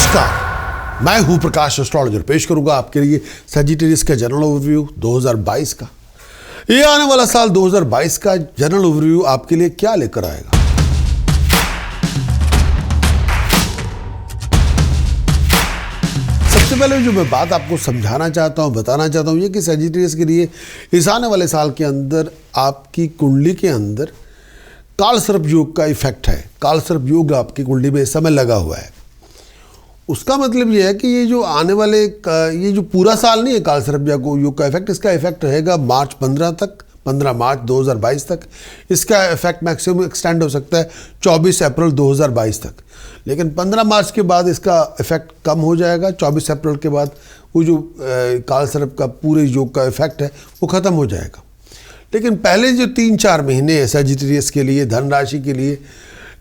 नमस्कार, मैं हूं प्रकाश एस्ट्रोलॉजर। पेश करूंगा आपके लिए सजिटेरियस का जनरल ओवरव्यू 2022 का। ये आने वाला साल 2022 का जनरल ओवरव्यू आपके लिए क्या लेकर आएगा। सबसे पहले जो मैं बात आपको समझाना चाहता हूं, बताना चाहता हूं, ये कि सजिटेरियस के लिए इस आने वाले साल के अंदर आपकी कुंडली के अंदर कालसर्प योग का इफेक्ट है। कालसर्प योग आपकी कुंडली में इस समय लगा हुआ है। उसका मतलब ये है कि ये जो आने वाले ये जो पूरा साल नहीं है कालसर्प योग का इफेक्ट, इसका इफेक्ट रहेगा मार्च 15 तक, 15 मार्च 2022 तक। इसका इफेक्ट मैक्सिमम एक्सटेंड हो सकता है 24 अप्रैल 2022 तक, लेकिन 15 मार्च के बाद इसका इफेक्ट कम हो जाएगा। 24 अप्रैल के बाद वो जो कालसर्प का पूरे योग का इफेक्ट है वो ख़त्म हो जाएगा। लेकिन पहले जो 3-4 महीने है सजिटेरियस के लिए, धनराशि के लिए,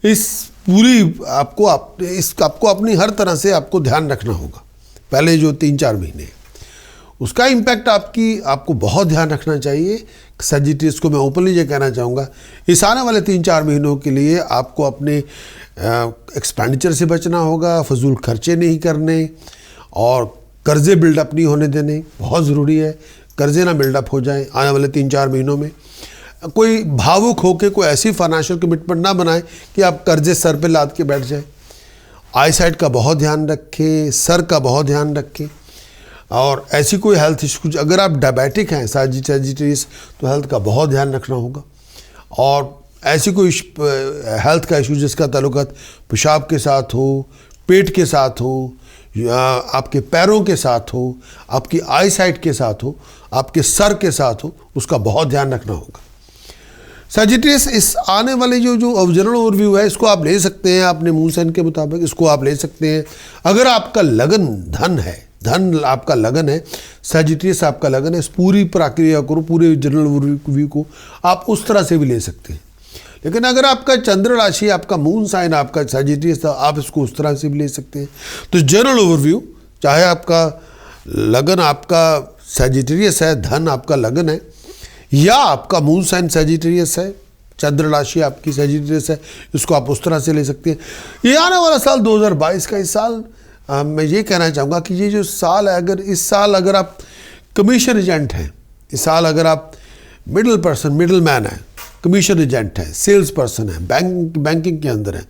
इस पूरी आपको अपनी हर तरह से आपको ध्यान रखना होगा। पहले जो 3-4 महीने उसका इम्पैक्ट आपको बहुत ध्यान रखना चाहिए। सजिटेरियस को मैं ओपनली ये कहना चाहूँगा, इस आने वाले 3-4 महीनों के लिए आपको अपने एक्सपेंडिचर से बचना होगा, फजूल खर्चे नहीं करने और कर्जे बिल्डअप नहीं होने देने। बहुत ज़रूरी है कर्जे ना बिल्डअप हो जाए आने वाले 3-4 महीनों में। कोई भावुक होकर कोई ऐसी फाइनेंशियल कमिटमेंट ना बनाए कि आप कर्जे सर पे लाद के बैठ जाए। आई साइड का बहुत ध्यान रखें, सर का बहुत ध्यान रखें, और ऐसी कोई हेल्थ इश्यूज, अगर आप डायबिटिक हैं सजिटेरियस, तो हेल्थ का बहुत ध्यान रखना होगा। और ऐसी कोई हेल्थ का इशू जिसका ताल्लुकात पेशाब के साथ हो, पेट के साथ हो, आपके पैरों के साथ हो, आपकी आई साइट के साथ हो, आपके सर के साथ हो, उसका बहुत ध्यान रखना होगा। सजिटेरियस इस आने वाले जो जनरल ओवरव्यू है, इसको आप ले सकते हैं अपने मून साइन के मुताबिक। इसको आप ले सकते हैं अगर आपका लगन धन है, धन आपका लगन है, सजिटेरियस आपका लगन है, इस पूरी प्रक्रिया को, पूरे जनरल ओवरव्यू को आप उस तरह से भी ले सकते हैं। लेकिन अगर आपका चंद्र राशि, आपका मून साइन आपका सजिटेरियस था, आप इसको उस तरह से भी ले सकते हैं। तो जनरल ओवरव्यू, चाहे आपका लगन आपका सजिटेरियस है, धन आपका लगन है, या आपका मून साइन सजिटेरियस है, चंद्र राशि आपकी सजिटेरियस है, इसको आप उस तरह से ले सकते हैं। ये आने वाला साल 2022 का, इस साल मैं ये कहना चाहूँगा कि ये जो साल है, अगर इस साल अगर आप कमीशन एजेंट हैं, इस साल अगर आप मिडिल मैन है, कमीशन एजेंट है, सेल्स पर्सन है, बैंकिंग के अंदर है,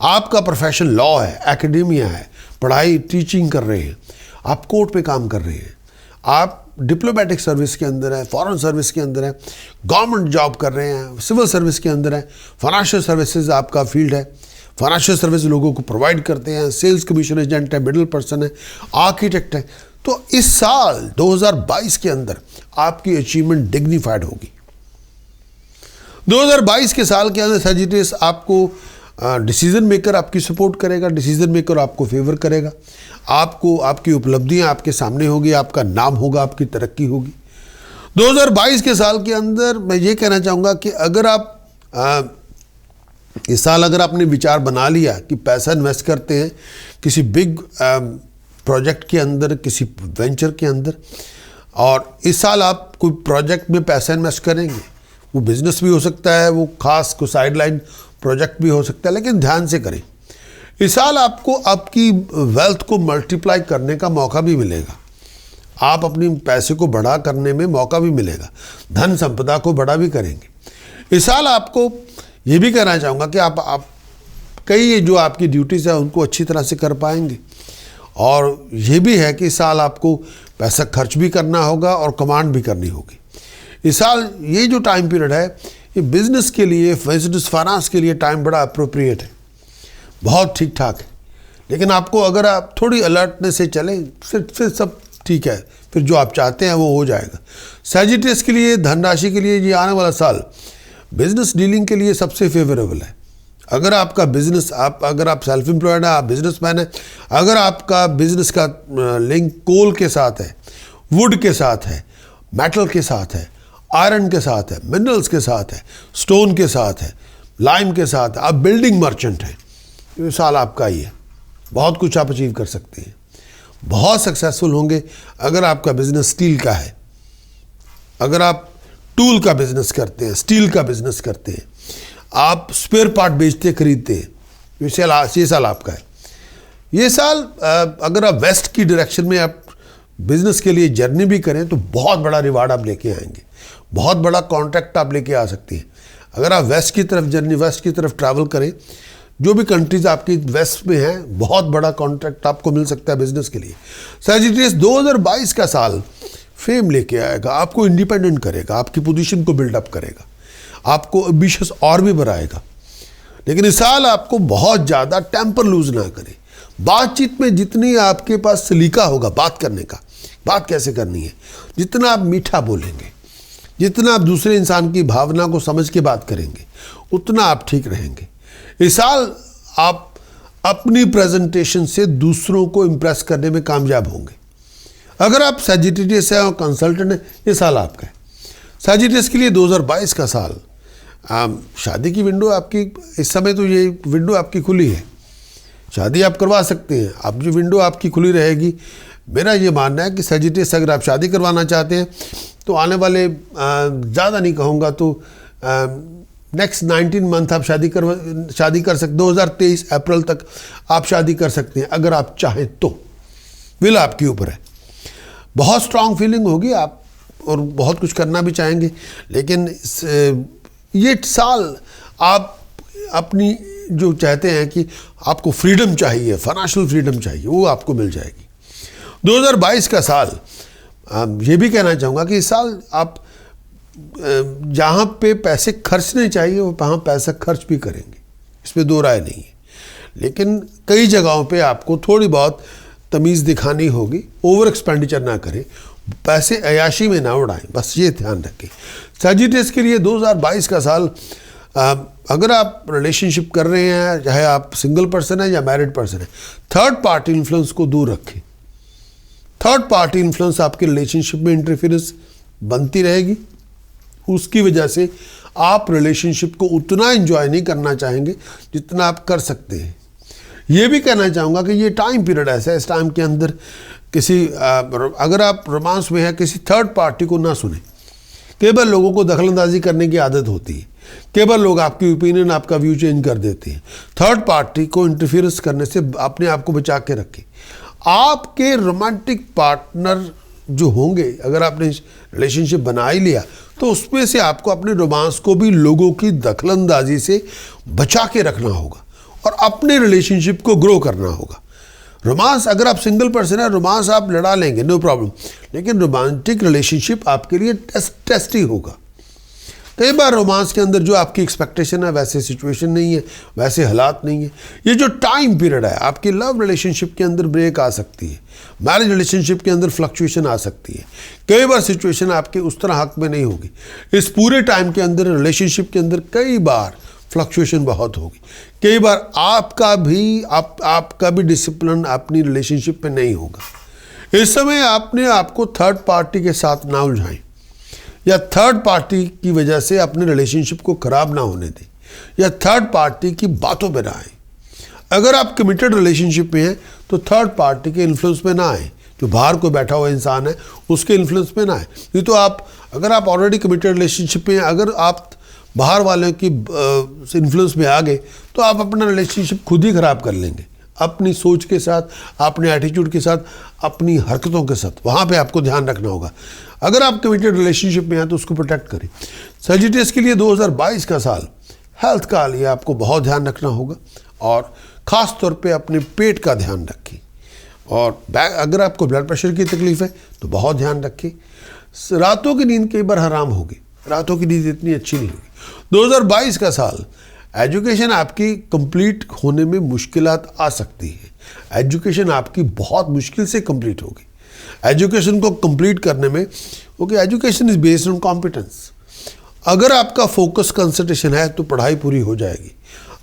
आपका प्रोफेशन लॉ है, एकेडेमिया है, पढ़ाई टीचिंग कर रहे हैं, आप कोर्ट पे काम कर रहे हैं, आप डिप्लोमेटिक सर्विस के अंदर है, फॉरेन सर्विस के अंदर है, गवर्नमेंट जॉब कर रहे हैं, सिविल सर्विस के अंदर है, फाइनेंशियल सर्विसेज आपका फील्ड है, फाइनेंशियल सर्विस लोगों को प्रोवाइड करते हैं, सेल्स कमीशन एजेंट है, मिडिल पर्सन है, आर्किटेक्ट है, तो इस साल 2022 के अंदर आपकी अचीवमेंट डिग्निफाइड होगी। 2022 के साल के अंदर सजिटेरियस आपको डिसीजन मेकर आपकी सपोर्ट करेगा, डिसीजन मेकर आपको फेवर करेगा, आपको आपकी उपलब्धियां आपके सामने होगी, आपका नाम होगा, आपकी तरक्की होगी। 2022 के साल के अंदर मैं ये कहना चाहूँगा कि अगर आप इस साल अगर आपने विचार बना लिया कि पैसा इन्वेस्ट करते हैं किसी बिग प्रोजेक्ट के अंदर, किसी वेंचर के अंदर, और इस साल आप कोई प्रोजेक्ट में पैसा इन्वेस्ट करेंगे, वो बिजनेस भी हो सकता है, वो खास को साइडलाइन प्रोजेक्ट भी हो सकता है, लेकिन ध्यान से करें। इस साल आपको आपकी वेल्थ को मल्टीप्लाई करने का मौका भी मिलेगा, आप अपनी पैसे को बड़ा करने में मौका भी मिलेगा, धन संपदा को बड़ा भी करेंगे। इस साल आपको ये भी कहना चाहूँगा कि आप कई जो आपकी ड्यूटीज़ है उनको अच्छी तरह से कर पाएंगे, और ये भी है कि इस साल आपको पैसा खर्च भी करना होगा और कमांड भी करनी होगी। इस साल ये जो टाइम पीरियड है, ये बिजनेस के लिए, बिजनेस फाइनेंस के लिए टाइम बड़ा अप्रोप्रिएट है, बहुत ठीक ठाक है। लेकिन आपको अगर आप थोड़ी अलर्टनेस से चलें, फिर सब ठीक है, फिर जो आप चाहते हैं वो हो जाएगा। सजिटेरियस के लिए, धनराशि के लिए ये आने वाला साल बिजनेस डीलिंग के लिए सबसे फेवरेबल है। अगर आपका बिजनेस, अगर आप सेल्फ एम्प्लॉयड है, आप बिजनेसमैन है, अगर आपका बिजनेस का लिंक कोल के साथ है, वुड के साथ है, मेटल के साथ है, आयरन के साथ है, मिनरल्स के साथ है, स्टोन के साथ है, लाइम के साथ है, आप बिल्डिंग मर्चेंट हैं, ये साल आपका ही है। बहुत कुछ आप अचीव कर सकते हैं, बहुत सक्सेसफुल होंगे। अगर आपका बिजनेस स्टील का है, अगर आप टूल का बिजनेस करते हैं, स्टील का बिजनेस करते हैं, आप स्पेयर पार्ट बेचते खरीदते हैं, ये साल आपका है। ये साल अगर आप वेस्ट की डायरेक्शन में आप बिजनेस के लिए जर्नी भी करें तो बहुत बड़ा रिवार्ड आप लेके आएंगे, बहुत बड़ा कॉन्ट्रैक्ट आप लेके आ सकती हैं। अगर आप वेस्ट की तरफ ट्रैवल करें, जो भी कंट्रीज आपकी वेस्ट में हैं, बहुत बड़ा कॉन्ट्रैक्ट आपको मिल सकता है बिजनेस के लिए। सैजिटेरियस 2022 का साल फेम लेके आएगा, आपको इंडिपेंडेंट करेगा, आपकी पोजीशन को बिल्डअप करेगा, आपको एम्बिशियस और भी बढ़ाएगा। लेकिन इस साल आपको बहुत ज़्यादा टेम्पर लूज ना करें। बातचीत में जितनी आपके पास सलीका होगा बात करने का, बात कैसे करनी है, जितना आप मीठा बोलेंगे, जितना आप दूसरे इंसान की भावना को समझ के बात करेंगे, उतना आप ठीक रहेंगे। इस साल आप अपनी प्रेजेंटेशन से दूसरों को इम्प्रेस करने में कामयाब होंगे। अगर आप सैजिटेरियस हैं और कंसल्टेंट हैं, ये साल आपका है। सैजिटेरियस के लिए 2022 का साल, शादी की विंडो आपकी इस समय तो ये विंडो आपकी खुली है, शादी आप करवा सकते हैं। अब जो विंडो आपकी खुली रहेगी, मेरा ये मानना है कि सैजिटेरियस अगर आप शादी करवाना चाहते हैं तो आने वाले ज़्यादा नहीं कहूँगा तो नेक्स्ट 19 मंथ आप शादी कर सकते। 2023 अप्रैल तक आप शादी कर सकते हैं अगर आप चाहें तो, विल आपके ऊपर है। बहुत स्ट्रांग फीलिंग होगी आप और बहुत कुछ करना भी चाहेंगे, लेकिन ये साल आप अपनी जो चाहते हैं कि आपको फ्रीडम चाहिए, फाइनेंशियल फ्रीडम चाहिए, वो आपको मिल जाएगी। 2022 का साल, ये भी कहना चाहूँगा कि इस साल आप जहाँ पे पैसे खर्चने चाहिए वहाँ पैसा खर्च भी करेंगे, इसमें दो राय नहीं है। लेकिन कई जगहों पे आपको थोड़ी बहुत तमीज़ दिखानी होगी, ओवर एक्सपेंडिचर ना करें, पैसे अयाशी में ना उड़ाएं, बस ये ध्यान रखें। सैजिटेरियस के लिए 2022 का साल, अगर आप रिलेशनशिप कर रहे हैं, चाहे आप सिंगल पर्सन है या मैरिड पर्सन है, थर्ड पार्टी इन्फ्लुएंस को दूर रखें। थर्ड पार्टी इन्फ्लुएंस आपके रिलेशनशिप में इंटरफेरेंस बनती रहेगी, उसकी वजह से आप रिलेशनशिप को उतना एंजॉय नहीं करना चाहेंगे जितना आप कर सकते हैं। ये भी कहना चाहूँगा कि ये टाइम पीरियड ऐसा है, इस टाइम के अंदर अगर आप रोमांस में है, किसी थर्ड पार्टी को ना सुने। कई बार लोगों को दखलंदाजी करने की आदत होती है, कई बार लोग आपकी ओपिनियन, आपका व्यू चेंज कर देते हैं। थर्ड पार्टी को इंटरफियरेंस करने से अपने आप को बचा के रखें। आपके रोमांटिक पार्टनर जो होंगे, अगर आपने रिलेशनशिप बना ही लिया तो उसमें से आपको अपने रोमांस को भी लोगों की दखलंदाजी से बचा के रखना होगा और अपने रिलेशनशिप को ग्रो करना होगा। रोमांस, अगर आप सिंगल पर्सन है, रोमांस आप लड़ा लेंगे, नो प्रॉब्लम, लेकिन रोमांटिक रिलेशनशिप आपके लिए टेस्टी होगा। कई बार रोमांस के अंदर जो आपकी एक्सपेक्टेशन है वैसे सिचुएशन नहीं है, वैसे हालात नहीं है। ये जो टाइम पीरियड है, आपकी लव रिलेशनशिप के अंदर ब्रेक आ सकती है, मैरिज रिलेशनशिप के अंदर फ्लक्चुएशन आ सकती है। कई बार सिचुएशन आपके उस तरह हक में नहीं होगी। इस पूरे टाइम के अंदर रिलेशनशिप के अंदर कई बार फ्लक्चुएशन बहुत होगी। कई बार आपका भी डिसिप्लिन अपनी रिलेशनशिप में नहीं होगा। इस समय आपने आपको थर्ड पार्टी के साथ ना उलझाएं या थर्ड पार्टी की वजह से अपने रिलेशनशिप को खराब ना होने दें या थर्ड पार्टी की बातों में ना आए। अगर आप कमिटेड रिलेशनशिप में हैं तो थर्ड पार्टी के इन्फ्लुएंस में ना आए, जो बाहर को बैठा हुआ इंसान है उसके इन्फ्लुएंस में ना आए। नहीं तो अगर आप ऑलरेडी कमिटेड रिलेशनशिप में हैं, अगर आप बाहर वालों की इन्फ्लुएंस में आ गए तो आप अपना रिलेशनशिप खुद ही ख़राब कर लेंगे, अपनी सोच के साथ, अपने एटीट्यूड के साथ, अपनी हरकतों के साथ। वहाँ पे आपको ध्यान रखना होगा। अगर आप कमिटेड रिलेशनशिप में हैं तो उसको प्रोटेक्ट करें। सैजिटेरियस के लिए 2022 का साल, हेल्थ का लिए आपको बहुत ध्यान रखना होगा और ख़ास तौर पे अपने पेट का ध्यान रखें। और अगर आपको ब्लड प्रेशर की तकलीफ़ है तो बहुत ध्यान रखें। रातों की नींद कई बार हराम होगी, रातों की नींद इतनी अच्छी नहीं होगी। 2022 का साल, एजुकेशन आपकी कंप्लीट होने में मुश्किलात आ सकती है। एजुकेशन आपकी बहुत मुश्किल से कंप्लीट होगी। एजुकेशन को कंप्लीट करने में, क्योंकि education is based on competence. अगर आपका फोकस कंसंट्रेशन है तो पढ़ाई पूरी हो जाएगी।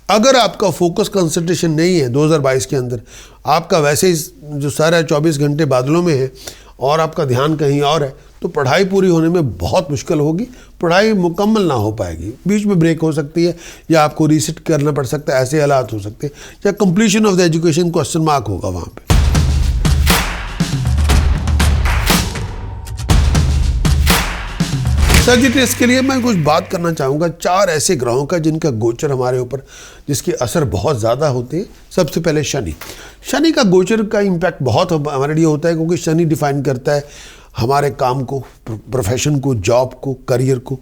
अगर आपका फोकस कंसंट्रेशन नहीं है 2022 के अंदर, आपका वैसे ही जो सारा 24 घंटे बादलों में है और आपका ध्यान कहीं और है, तो पढ़ाई पूरी होने में बहुत मुश्किल होगी, पढ़ाई मुकम्मल ना हो पाएगी, बीच में ब्रेक हो सकती है या आपको रीसेट करना पड़ सकता है, ऐसे हालात हो सकते हैं, या completion of the education question mark होगा वहाँ पे। सजिटेरियस के लिए मैं कुछ बात करना चाहूँगा 4 ऐसे ग्रहों का जिनका गोचर हमारे ऊपर, जिसके असर बहुत ज़्यादा होते हैं। सबसे पहले शनि। शनि का गोचर का इम्पैक्ट बहुत हमारे लिए होता है, क्योंकि शनि डिफाइन करता है हमारे काम को, प्रोफेशन को, जॉब को, करियर को।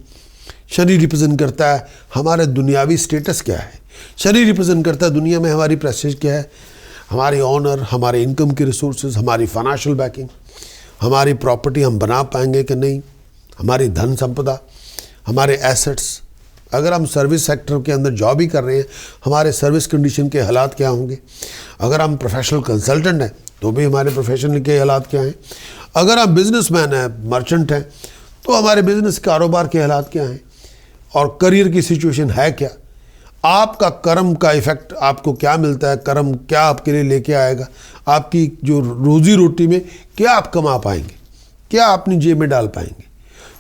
शनि रिप्रेजेंट करता है हमारे दुनियावी स्टेटस क्या है। शनि रिप्रेजेंट करता है दुनिया में हमारी प्रेस्टीज क्या है, हमारी ऑनर, हमारे इनकम के रिसोर्सेज, हमारी फाइनेंशियल बैकिंग, हमारी प्रॉपर्टी हम बना पाएंगे कि नहीं, हमारी धन संपदा, हमारे एसेट्स। अगर हम सर्विस सेक्टर के अंदर जॉब ही कर रहे हैं, हमारे सर्विस कंडीशन के हालात क्या होंगे। अगर हम प्रोफेशनल कंसल्टेंट हैं तो भी हमारे प्रोफेशन के हालात क्या हैं। अगर हम बिजनेसमैन हैं, मर्चेंट हैं, तो हमारे बिजनेस कारोबार के हालात क्या हैं, और करियर की सिचुएशन है क्या। आपका कर्म का इफेक्ट आपको क्या मिलता है, कर्म क्या आपके लिए लेके आएगा, आपकी जो रोजी रोटी में क्या आप कमा पाएंगे, क्या अपनी जेब में डाल पाएंगे।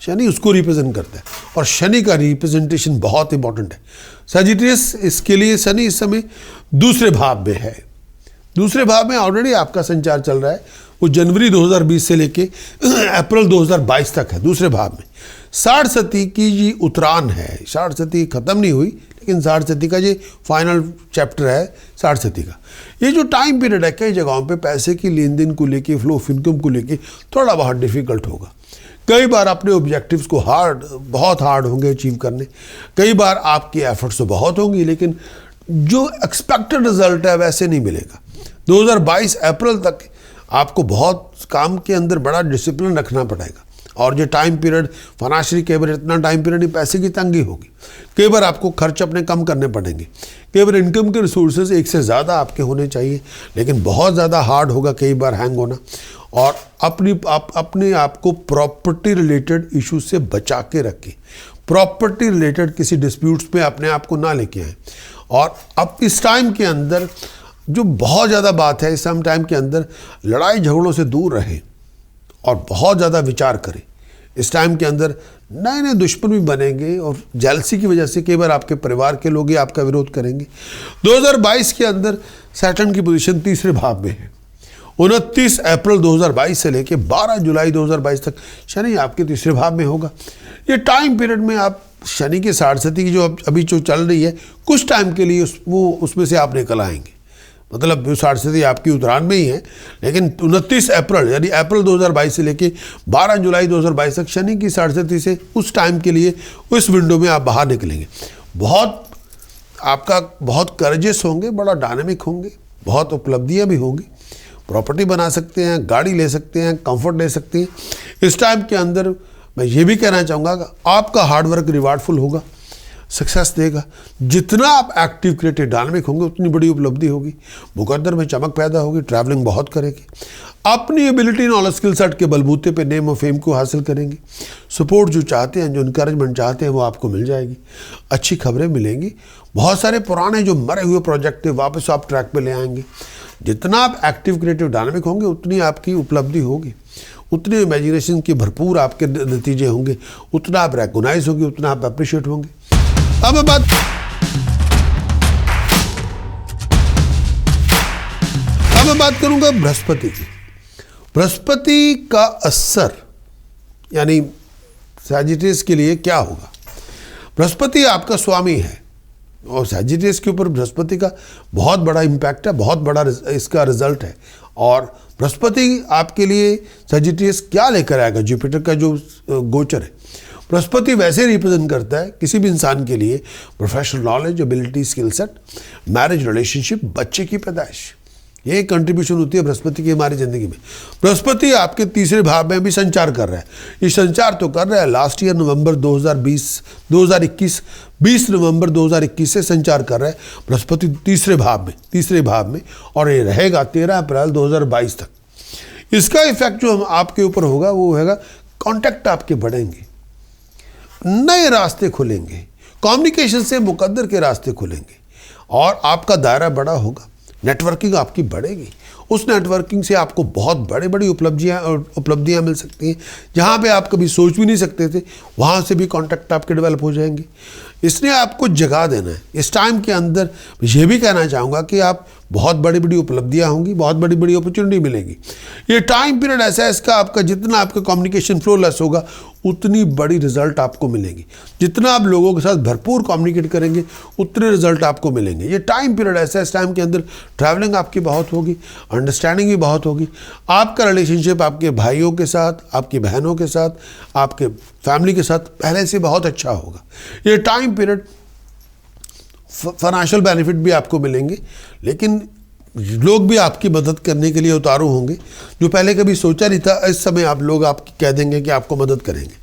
शनि उसको रिप्रेजेंट करता है, और शनि का रिप्रेजेंटेशन बहुत इंपॉर्टेंट है। सजिटेरियस इसके लिए शनि इस समय दूसरे भाव में है। दूसरे भाव में ऑलरेडी आपका संचार चल रहा है, वो जनवरी 2020 से लेके अप्रैल 2022 तक है दूसरे भाव में। 60 सती की जी उतरान है। 60 सती खत्म नहीं हुई, लेकिन 60 सती का ये फाइनल चैप्टर है 60 सती का। ये जो टाइम पीरियड है, कई जगहों पे पैसे की लेन देन को लेके, फ्लो ऑफ इनकम को लेके थोड़ा बहुत डिफिकल्ट होगा। कई बार अपने ऑब्जेक्टिव्स को बहुत हार्ड होंगे अचीव करने। कई बार आपकी एफर्ट्स तो बहुत होंगी, लेकिन जो एक्सपेक्टेड रिजल्ट है वैसे नहीं मिलेगा। 2022 अप्रैल तक आपको बहुत काम के अंदर बड़ा डिसिप्लिन रखना पड़ेगा। और जो टाइम पीरियड फाइनेंशियली, कई बार इतना टाइम पीरियड पैसे की तंगी होगी, कई बार आपको खर्च अपने कम करने पड़ेंगे, कई बार इनकम के रिसोर्सेज एक से ज़्यादा आपके होने चाहिए, लेकिन बहुत ज़्यादा हार्ड होगा कई बार हैंग होना। और अपने आप को प्रॉपर्टी रिलेटेड इश्यूज से बचा के रखें। प्रॉपर्टी रिलेटेड किसी डिस्प्यूट्स में अपने आप को ना लेके आएँ। और अब इस टाइम के अंदर जो बहुत ज़्यादा बात है, इस टाइम के अंदर लड़ाई झगड़ों से दूर रहें और बहुत ज़्यादा विचार करें। इस टाइम के अंदर नए नए दुश्मन भी बनेंगे, और जेलसी की वजह से कई बार आपके परिवार के लोग ही आपका विरोध करेंगे। 2022 के अंदर सैटर्न की पोजीशन तीसरे भाव में है। 29 अप्रैल 2022 से लेकर 12 जुलाई 2022 तक शनि आपके तीसरे भाव में होगा। ये टाइम पीरियड में आप शनि की 60 सती की जो अभी जो चल रही है, कुछ टाइम के लिए उसमें से आप निकल आएंगे। मतलब 60 सदी आपकी उत्तरायण में ही है, लेकिन 29 अप्रैल यानी अप्रैल 2022 से लेके 12 जुलाई 2022 तक शनि की 60 सदी से उस टाइम के लिए उस विंडो में आप बाहर निकलेंगे। बहुत करेजियस होंगे, बड़ा डायनेमिक होंगे, बहुत उपलब्धियां भी होंगी। प्रॉपर्टी बना सकते हैं, गाड़ी ले सकते हैं, कंफर्ट ले सकते हैं। इस टाइम के अंदर मैं ये भी कहना चाहूँगा कि आपका हार्डवर्क रिवार्डफुल होगा, सक्सेस देगा। जितना आप एक्टिव, क्रिएटिव, डायनामिक होंगे उतनी बड़ी उपलब्धि होगी। मुकद्दर में चमक पैदा होगी। ट्रैवलिंग बहुत करेंगे। अपनी एबिलिटी, नॉलेज, स्किल सेट के बलबूते पे नेम और फेम को हासिल करेंगे। सपोर्ट जो चाहते हैं, जो इनकरेजमेंट चाहते हैं, वो आपको मिल जाएगी। अच्छी खबरें मिलेंगी। बहुत सारे पुराने जो मरे हुए प्रोजेक्ट थे वापस आप ट्रैक पे ले आएंगे। जितना आप एक्टिव, क्रिएटिव, डायनामिक होंगे उतनी आपकी उपलब्धि होगी, उतने इमेजिनेशन के भरपूर आपके नतीजे होंगे, उतना आप रिकॉग्नाइज होंगे, उतना आप अप्रिशिएट होंगे। अब मैं बात करूंगा बृहस्पति की। बृहस्पति का असर यानी सजिटेरियस के लिए क्या होगा। बृहस्पति आपका स्वामी है, और सजिटेरियस के ऊपर बृहस्पति का बहुत बड़ा इम्पैक्ट है, बहुत बड़ा इसका रिजल्ट है। और बृहस्पति आपके लिए सजिटेरियस क्या लेकर आएगा, जुपिटर का जो गोचर है। बृहस्पति वैसे रिप्रेजेंट करता है किसी भी इंसान के लिए professional knowledge, ability, skill set, marriage, relationship, बच्चे की पैदाइश, ये कंट्रीब्यूशन होती है बृहस्पति की हमारी ज़िंदगी में। बृहस्पति आपके तीसरे भाव में भी संचार कर रहा है। ये संचार तो कर रहा है लास्ट ईयर नवंबर 20 नवंबर 2021 से संचार कर रहा है बृहस्पति तीसरे भाव में, और ये रहेगा 13 अप्रैल 2022 तक। इसका इफेक्ट जो आपके ऊपर होगा वो होगा, कॉन्टैक्ट आपके बढ़ेंगे, नए रास्ते खुलेंगे, कम्युनिकेशन से मुकद्दर के रास्ते खुलेंगे, और आपका दायरा बड़ा होगा। नेटवर्किंग आपकी बढ़ेगी। उस नेटवर्किंग से आपको बहुत बड़ी उपलब्धियां मिल सकती हैं। जहां पे आप कभी सोच भी नहीं सकते थे, वहां से भी कॉन्टैक्ट आपके डेवलप हो जाएंगे। इसने आपको जगा देना है। इस टाइम के अंदर ये भी कहना चाहूँगा कि आप बहुत बड़ी उपलब्धियां होंगी, बहुत बड़ी अपॉर्चुनिटी मिलेगी। ये टाइम पीरियड ऐसा है, इसका आपका जितना आपका कम्युनिकेशन फ्लो लेस होगा, उतनी बड़ी रिजल्ट आपको मिलेंगी। जितना आप लोगों के साथ भरपूर कम्युनिकेट करेंगे उतने रिजल्ट आपको मिलेंगे। ये टाइम पीरियड ऐसा है, इस टाइम के अंदर ट्रैवलिंग आपकी बहुत होगी, अंडरस्टैंडिंग भी बहुत होगी। आपका रिलेशनशिप आपके भाइयों के साथ, आपकी बहनों के साथ, आपके फैमिली के साथ पहले से बहुत अच्छा होगा। ये टाइम पीरियड फाइनेंशियल बेनिफिट भी आपको मिलेंगे, लेकिन लोग भी आपकी मदद करने के लिए उतारू होंगे। जो पहले कभी सोचा नहीं था, इस समय आप लोग आपकी कह देंगे कि आपको मदद करेंगे।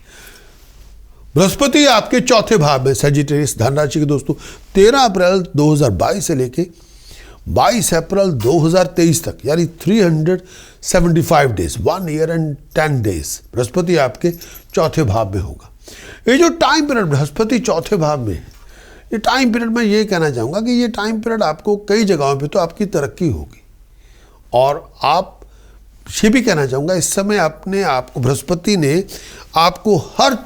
बृहस्पति आपके चौथे भाव में, सजिटेरियस धनराशि के दोस्तों, 13 अप्रैल 2022 से लेके 22 अप्रैल 2023 तक, यानी 375 days, 1 year and 10 days Brihaspati आपके चौथे भाव में होगा। ये जो टाइम पीरियड बृहस्पति चौथे भाव में है, ये टाइम पीरियड में ये कहना चाहूँगा कि ये टाइम पीरियड आपको कई जगहों पे तो आपकी तरक्की होगी। और आप ये भी कहना चाहूँगा, इस समय अपने आपको बृहस्पति ने आपको हर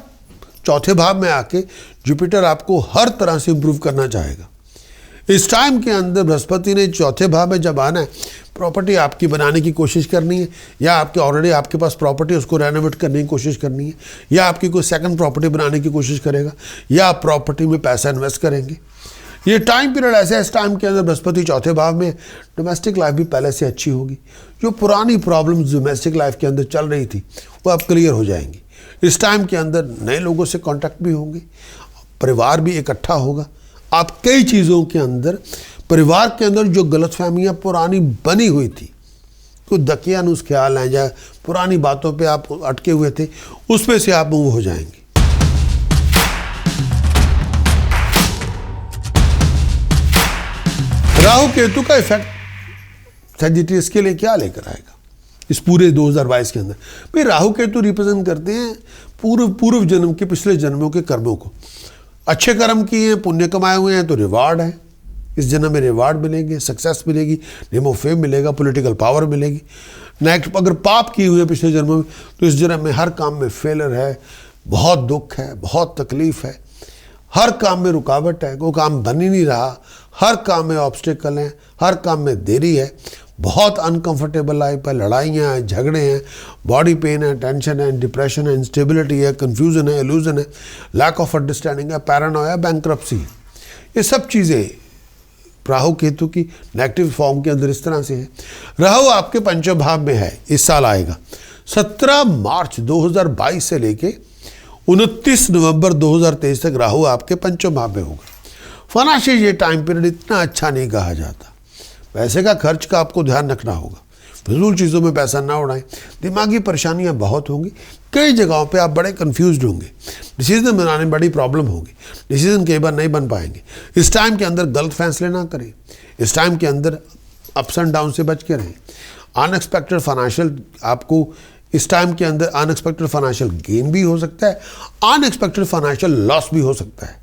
चौथे भाव में आके जुपिटर आपको हर तरह से इम्प्रूव करना चाहेगा। इस टाइम के अंदर बृहस्पति ने चौथे भाव में जब आना है, प्रॉपर्टी आपकी बनाने की कोशिश करनी है, या आपके ऑलरेडी आपके पास प्रॉपर्टी उसको रेनोवेट करने की कोशिश करनी है, या आपकी कोई सेकंड प्रॉपर्टी बनाने की कोशिश करेगा, या आप प्रॉपर्टी में पैसा इन्वेस्ट करेंगे। ये टाइम पीरियड ऐसा है, इस टाइम के अंदर बृहस्पति चौथे भाव में, डोमेस्टिक लाइफ भी पहले से अच्छी होगी। जो पुरानी प्रॉब्लम्स डोमेस्टिक लाइफ के अंदर चल रही थी वो अब क्लियर हो जाएंगी। इस टाइम के अंदर नए लोगों से कॉन्टैक्ट भी होंगे, परिवार भी इकट्ठा होगा। आप कई चीज़ों के अंदर, परिवार के अंदर जो गलतफहमियां पुरानी बनी हुई थी, तो दकियानुस ख्याल है या पुरानी बातों पे आप अटके हुए थे, उसमें से आप मूव हो जाएंगे। राहु केतु का इफेक्ट सजिटेरियस के लिए क्या लेकर आएगा इस पूरे 2022 के अंदर? भाई राहु केतु रिप्रेजेंट करते हैं पूर्व जन्म के, पिछले जन्मों के कर्मों को। अच्छे कर्म किए हैं, पुण्य कमाए हुए हैं तो रिवार्ड है, इस जन्म में रिवार्ड मिलेंगे, सक्सेस मिलेगी, नेम ऑफ फेम मिलेगा, पॉलिटिकल पावर मिलेगी। नेक्स्ट, अगर पाप किए हुए पिछले जन्म में तो इस जन्म में हर काम में फेलर है, बहुत दुख है, बहुत तकलीफ है, हर काम में रुकावट है, कोई काम बन ही नहीं रहा, हर काम में ऑब्स्टिकल हैं, हर काम में देरी है, बहुत अनकंफर्टेबल लाइफ है, लड़ाइयाँ हैं, झगड़े हैं, बॉडी पेन है, टेंशन है, डिप्रेशन है, इंस्टेबिलिटी है, कंफ्यूजन है, इल्यूजन है, लैक ऑफ अंडरस्टैंडिंग है, पैरानोया, बैंक्रप्सी है। ये सब चीज़ें राहु केतु की नेगेटिव फॉर्म के अंदर इस तरह से है। राहु आपके पंचम भाव में है, इस साल आएगा 17 मार्च 2022 से लेके 29 नवंबर 2023 तक राहु आपके पंचम भाव में होगा। फाइनेंशियल ये टाइम पीरियड इतना अच्छा नहीं कहा जाता। पैसे का खर्च का आपको ध्यान रखना होगा, फिजूल चीज़ों में पैसा ना उड़ाएं, दिमागी परेशानियां बहुत होंगी, कई जगहों पे आप बड़े कंफ्यूज्ड होंगे, डिसीजन बनाने में बड़ी प्रॉब्लम होगी, डिसीजन कई बार नहीं बन पाएंगे। इस टाइम के अंदर गलत फैसले ना करें, इस टाइम के अंदर अप्स एंड डाउन से बच के रहें। अनएक्सपेक्टेड फाइनेंशियल आपको इस टाइम के अंदर अनएक्सपेक्टेड फाइनेंशियल गेन भी हो सकता है, अनएक्सपेक्टेड फाइनेंशियल लॉस भी हो सकता है।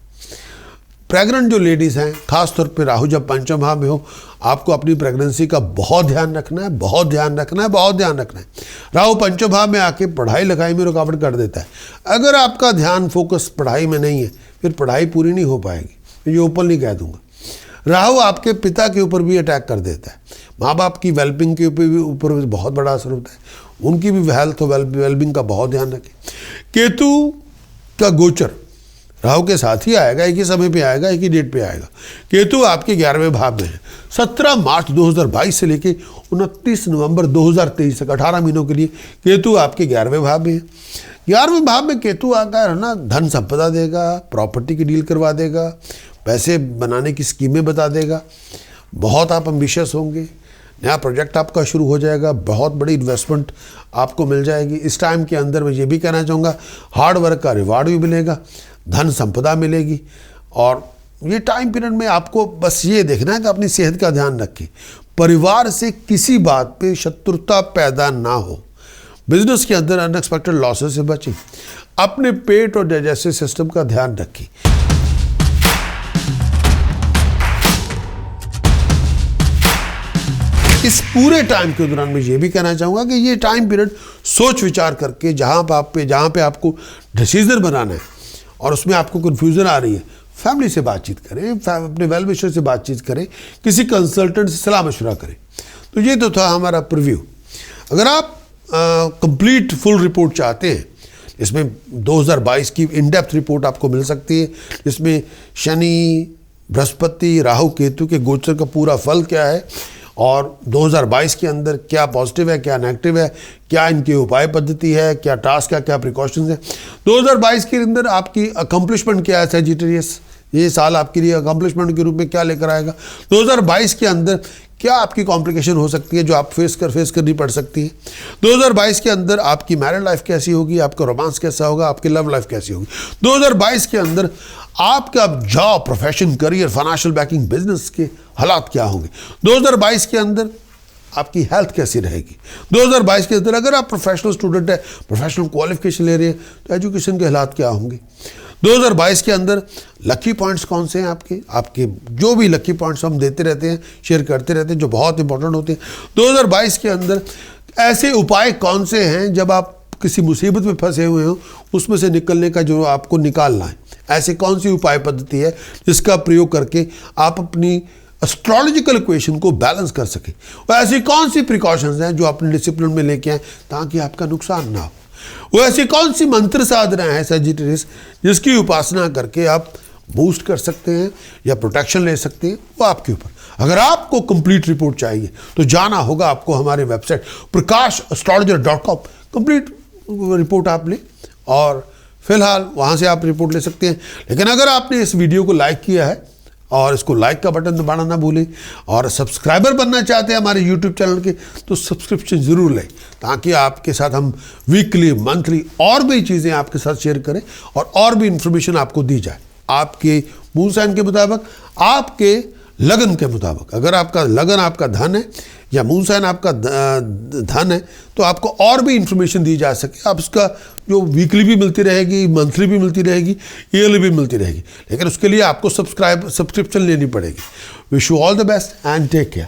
प्रेग्नेंट जो लेडीज़ हैं, खासतौर पे राहु जब पंचम भाव में हो, आपको अपनी प्रेगनेंसी का बहुत ध्यान रखना है, बहुत ध्यान रखना है, बहुत ध्यान रखना है। राहु पंचम भाव में आके पढ़ाई लिखाई में रुकावट कर देता है। अगर आपका ध्यान फोकस पढ़ाई में नहीं है, फिर पढ़ाई पूरी नहीं हो पाएगी, ये ओपनली कह दूंगा। राहु आपके पिता के ऊपर भी अटैक कर देता है, माँ बाप की वेलबिंग के ऊपर भी बहुत बड़ा असर होता है, उनकी भी हेल्थ और वेलबिंग का बहुत ध्यान रखें। केतु का गोचर राहु के साथ ही आएगा, एक ही समय पे आएगा, एक ही डेट पे आएगा। केतु आपके 11वें भाव में है। 17 मार्च 2022 से लेके 29 नवंबर 2023 तक 18 महीनों के लिए केतु आपके 11वें भाव में है। 11वें भाव में केतु आकर है ना, धन संपदा देगा, प्रॉपर्टी की डील करवा देगा, पैसे बनाने की स्कीमें बता देगा, बहुत आप एम्बिशियस होंगे, नया प्रोजेक्ट आपका शुरू हो जाएगा, बहुत बड़ी इन्वेस्टमेंट आपको मिल जाएगी। इस टाइम के अंदर मैं ये भी कहना चाहूँगा, हार्ड वर्क का रिवार्ड भी मिलेगा, धन संपदा मिलेगी। और ये टाइम पीरियड में आपको बस ये देखना है कि अपनी सेहत का ध्यान रखें, परिवार से किसी बात पे शत्रुता पैदा ना हो, बिजनेस के अंदर अनएक्सपेक्टेड लॉसेस से बचें, अपने पेट और डाइजेस्टिव सिस्टम का ध्यान रखें। इस पूरे टाइम के दौरान मैं ये भी कहना चाहूँगा कि ये टाइम पीरियड सोच विचार करके जहाँ पे आपको डिसीजन बनाना है और उसमें आपको कन्फ्यूज़न आ रही है, फैमिली से बातचीत करें, अपने वेल विशर से बातचीत करें, किसी कंसल्टेंट से सलाह मशवरा करें। तो ये तो था हमारा प्रीव्यू। अगर आप कंप्लीट फुल रिपोर्ट चाहते हैं, इसमें 2022 की इन डेप्थ रिपोर्ट आपको मिल सकती है, जिसमें शनि, बृहस्पति, राहु, केतु के गोचर का पूरा फल क्या है और 2022 के अंदर क्या पॉजिटिव है, क्या नेगेटिव है, क्या इनकी उपाय पद्धति है, क्या टास्क है, क्या प्रिकॉशंस है। 2022 के अंदर आपकी अकम्पलिशमेंट क्या है सजिटेरियस, ये साल आपके लिए अकम्पलिशमेंट के रूप में क्या लेकर आएगा। 2022 के अंदर क्या आपकी कॉम्प्लिकेशन हो सकती है जो आप फेस करनी पड़ सकती है। 2022 के अंदर आपकी मैरिड लाइफ कैसी होगी, आपका रोमांस कैसा होगा, आपकी लव लाइफ कैसी होगी। 2022 के अंदर आपका job, profession, career, financial backing, business के हालात क्या होंगे। 2022 के अंदर आपकी हेल्थ कैसी रहेगी। 2022 के अंदर अगर आप प्रोफेशनल स्टूडेंट है, प्रोफेशनल क्वालिफिकेशन ले रहे हैं, तो एजुकेशन के हालात क्या होंगे। 2022 के अंदर लकी पॉइंट्स कौन से हैं आपके जो भी लकी पॉइंट्स हम देते रहते हैं, शेयर करते रहते हैं, जो बहुत इंपॉर्टेंट होते हैं। 2022 के अंदर ऐसे उपाय कौन से हैं जब आप किसी मुसीबत में फंसे हुए हो, उसमें से निकलने का जो आपको निकालना है, ऐसी कौन सी उपाय पद्धति है जिसका प्रयोग करके आप अपनी एस्ट्रोलॉजिकल इक्वेशन को बैलेंस कर सकें। और ऐसी कौन सी प्रिकॉशंस हैं जो अपने डिसिप्लिन में लेके आए ताकि आपका नुकसान ना हो। वो ऐसी कौन सी मंत्र साधना है सजिटेरियस जिसकी उपासना करके आप बूस्ट कर सकते हैं या प्रोटेक्शन ले सकते हैं, वो आपके ऊपर। अगर आपको कंप्लीट रिपोर्ट चाहिए तो जाना होगा आपको हमारे वेबसाइट prakash.astrologer.com। कंप्लीट रिपोर्ट आप लें और फिलहाल वहाँ से आप रिपोर्ट ले सकते हैं। लेकिन अगर आपने इस वीडियो को लाइक किया है और इसको लाइक का बटन दबाना ना भूलें, और सब्सक्राइबर बनना चाहते हैं हमारे यूट्यूब चैनल के, तो सब्सक्रिप्शन ज़रूर लें ताकि आपके साथ हम वीकली, मंथली और भी चीज़ें आपके साथ शेयर करें और भी इंफॉर्मेशन आपको दी जाए आपके मून साइन के मुताबिक, आपके लगन के मुताबिक। अगर आपका लगन आपका धन है या मून साइन आपका धन है तो आपको और भी इंफॉर्मेशन दी जा सके। आप उसका जो वीकली भी मिलती रहेगी, मंथली भी मिलती रहेगी, ईयरली भी मिलती रहेगी, लेकिन उसके लिए आपको सब्सक्रिप्शन लेनी पड़ेगी। Wish you all the best and take care.